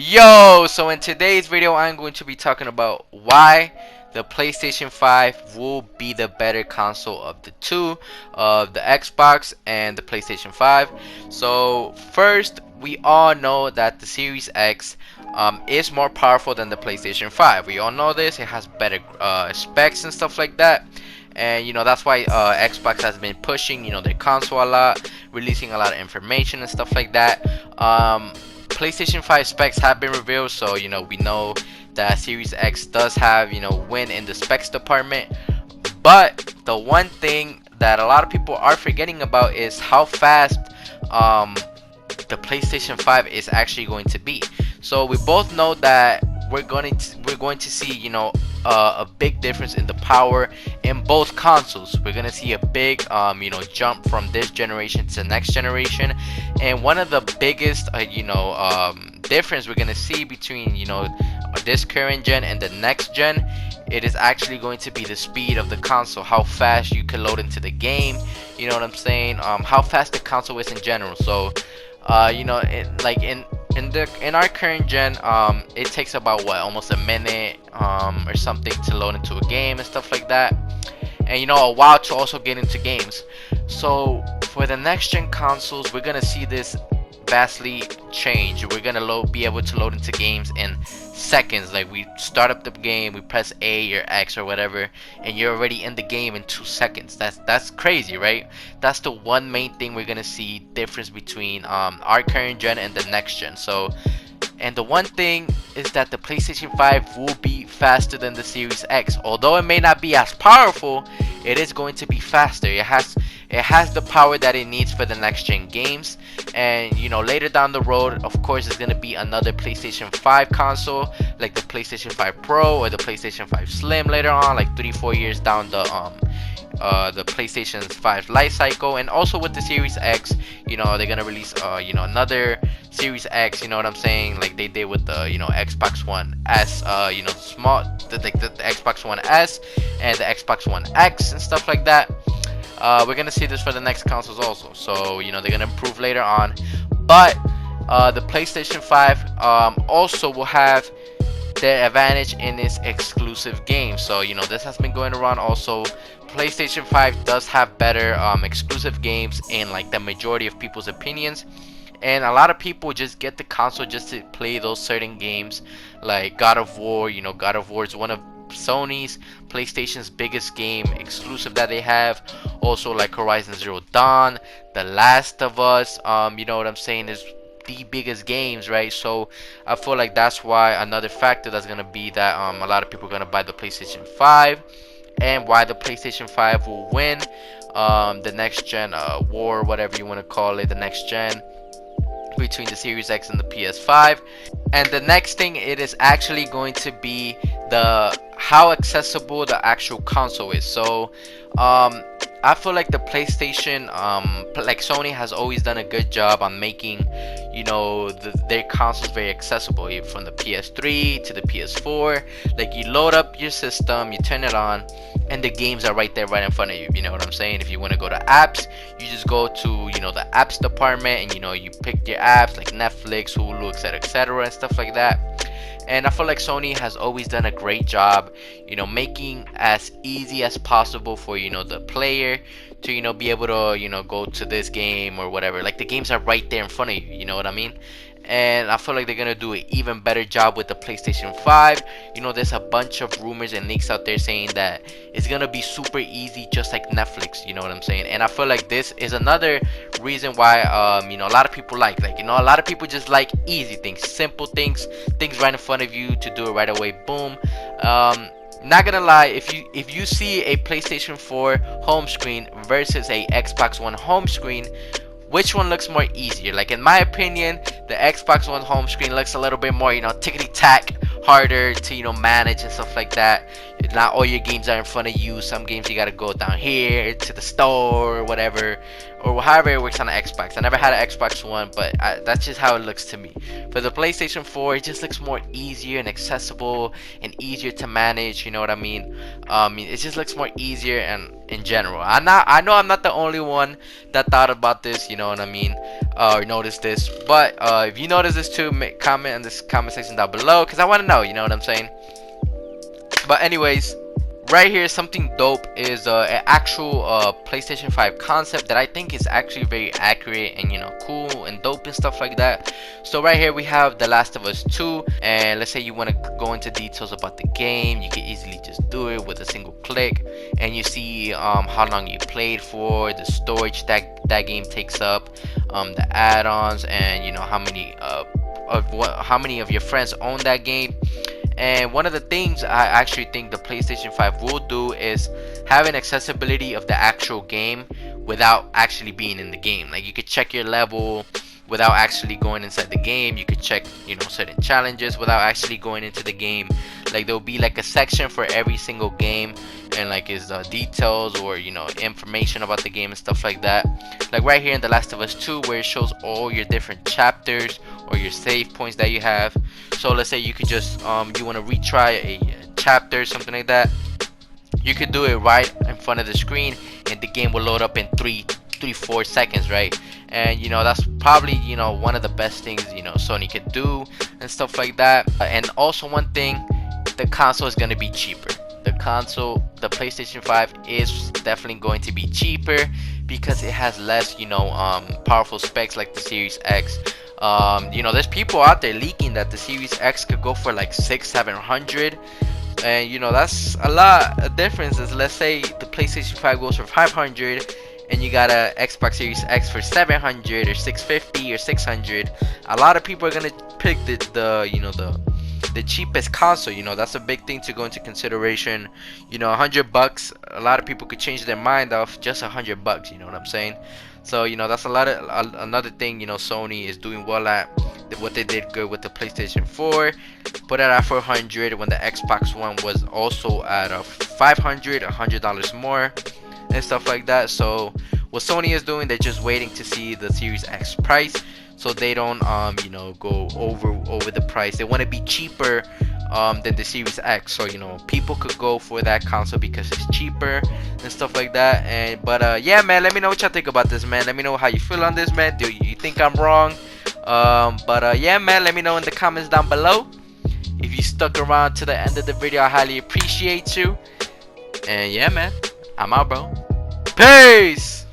Yo, so in today's video I'm going to be talking about why the PlayStation 5 will be the better console of the two, of the Xbox and the PlayStation 5. So first, we all know that the Series X is more powerful than the PlayStation 5. We all know this. It has better specs and stuff like that. And that's why Xbox has been pushing their console a lot, releasing a lot of information and stuff like that. PlayStation 5 specs have been revealed, so we know that Series X does have win in the specs department. But the one thing that a lot of people are forgetting about is how fast the PlayStation 5 is actually going to be. So we both know that we're going to see a big difference in the power in both consoles. We're gonna see a big jump from this generation to the next generation, and one of the biggest difference we're gonna see between this current gen and the next gen, it is actually going to be the speed of the console, how fast you can load into the game, you know what I'm saying, how fast the console is in general. So in our current gen, it takes about almost a minute or something to load into a game and stuff like that, and a while to also get into games. So for the next gen consoles, we're gonna see this vastly change. We're gonna be able to load into games in seconds. Like, we start up the game, we press A or X or whatever, and you're already in the game in 2 seconds. That's crazy, right? That's the one main thing we're gonna see difference between our current gen and the next gen. So, and the one thing is that the PlayStation 5 will be faster than the Series X. Although it may not be as powerful, it is going to be faster. It has the power that it needs for the next gen games. And later down the road, of course, it's going to be another PlayStation 5 console, like the PlayStation 5 Pro or the PlayStation 5 Slim later on, like 3-4 years down the PlayStation 5 life cycle. And also with the Series X, they're gonna release another Series X, you know what I'm saying, like they did with the Xbox One S, the small the Xbox One S and the Xbox One X and stuff like that. We're gonna see this for the next consoles also. So they're gonna improve later on. But the PlayStation 5 also will have their advantage in its exclusive games. So this has been going around also. PlayStation 5 does have better exclusive games in like the majority of people's opinions, and a lot of people just get the console just to play those certain games, like God of War. God of War is one of Sony's, PlayStation's biggest game exclusive that they have. Also, like Horizon Zero Dawn, The Last of Us, you know what I'm saying, is the biggest games, right? So I feel like that's why another factor that's gonna be that a lot of people are gonna buy the PlayStation 5, and why the PlayStation 5 will win the next gen war, whatever you want to call it, the next gen between the Series X and the PS5. And the next thing, it is actually going to be how accessible the actual console is. So I feel like the PlayStation, like Sony has always done a good job on making their consoles very accessible, from the PS3 to the PS4. Like, you load up your system, you turn it on, and the games are right there, right in front of you. You know what I'm saying? If you want to go to apps, you just go to the apps department, and you pick your apps like Netflix, Hulu, etc., and stuff like that. And I feel like Sony has always done a great job, making as easy as possible for the player to be able to go to this game or whatever. Like, the games are right there in front of you. You know what I mean? And I feel like they're gonna do an even better job with the PlayStation 5. There's a bunch of rumors and leaks out there saying that it's gonna be super easy, just like Netflix. You know what I'm saying? And I feel like this is another reason why a lot of people a lot of people just like easy things, simple things right in front of you to do it right away. Boom. Not gonna lie, if you see a PlayStation 4 home screen versus a Xbox One home screen, which one looks more easier? Like, in my opinion, the Xbox One home screen looks a little bit more, tickety-tack, harder to, manage and stuff like that. Not all your games are in front of you. Some games you gotta go down here to the store or whatever, or however it works on the Xbox. I never had an Xbox One, but that's just how it looks to me. For the PlayStation 4, it just looks more easier and accessible and easier to manage. You know what I mean? It just looks more easier and in general. I know I'm not the only one that thought about this. You know what I mean? or notice this. But if you notice this too, comment in this comment section down below, because I want to know, you know what I'm saying. But anyways, right here, something dope is an actual PlayStation 5 concept that I think is actually very accurate and, you know, cool and dope and stuff like that. So right here we have The Last of Us 2, and let's say you want to go into details about the game, you can easily just do it with a single click, and you see how long you played for, the storage that game takes up, the add-ons, and you know how many of your friends own that game. And one of the things I actually think the PlayStation 5 will do is have an accessibility of the actual game without actually being in the game. Like, you could check your level without actually going inside the game. You could check, you know, certain challenges without actually going into the game. Like, there'll be like a section for every single game, and like is details or, you know, information about the game and stuff like that. Like right here in The Last of Us 2, where it shows all your different chapters or your save points that you have. So let's say you could just you want to retry a chapter, something like that, you could do it right in front of the screen, and the game will load up in 4 seconds, right? And you know, that's probably, you know, one of the best things, you know, Sony could do and stuff like that. And also one thing, the console is going to be cheaper. The console, the PlayStation 5 is definitely going to be cheaper because it has less, you know, powerful specs like the Series X. You know, there's people out there leaking that the Series X could go for like 600-700, and you know, that's a lot of differences. Let's say the PlayStation 5 goes for 500 and you got a Xbox Series X for 700 or 650 or 600. A lot of people are gonna pick the you know, the cheapest console. You know, that's a big thing to go into consideration. You know, $100, a lot of people could change their mind off just $100, you know what I'm saying? So you know, that's a lot of another thing, you know, Sony is doing well at. What they did good with the PlayStation 4, put it at 400 when the Xbox One was also at $500, $100 more and stuff like that. So what Sony is doing, they're just waiting to see the Series X price, so they don't you know, go over the price. They want to be cheaper than the Series X, so you know, people could go for that console because it's cheaper and stuff like that. And but yeah, man, let me know what y'all think about this, man. Let me know how you feel on this, man. Do you think I'm wrong? Yeah, man, let me know in the comments down below. If you stuck around to the end of the video, I highly appreciate you. And yeah, man, I'm out, bro. Peace.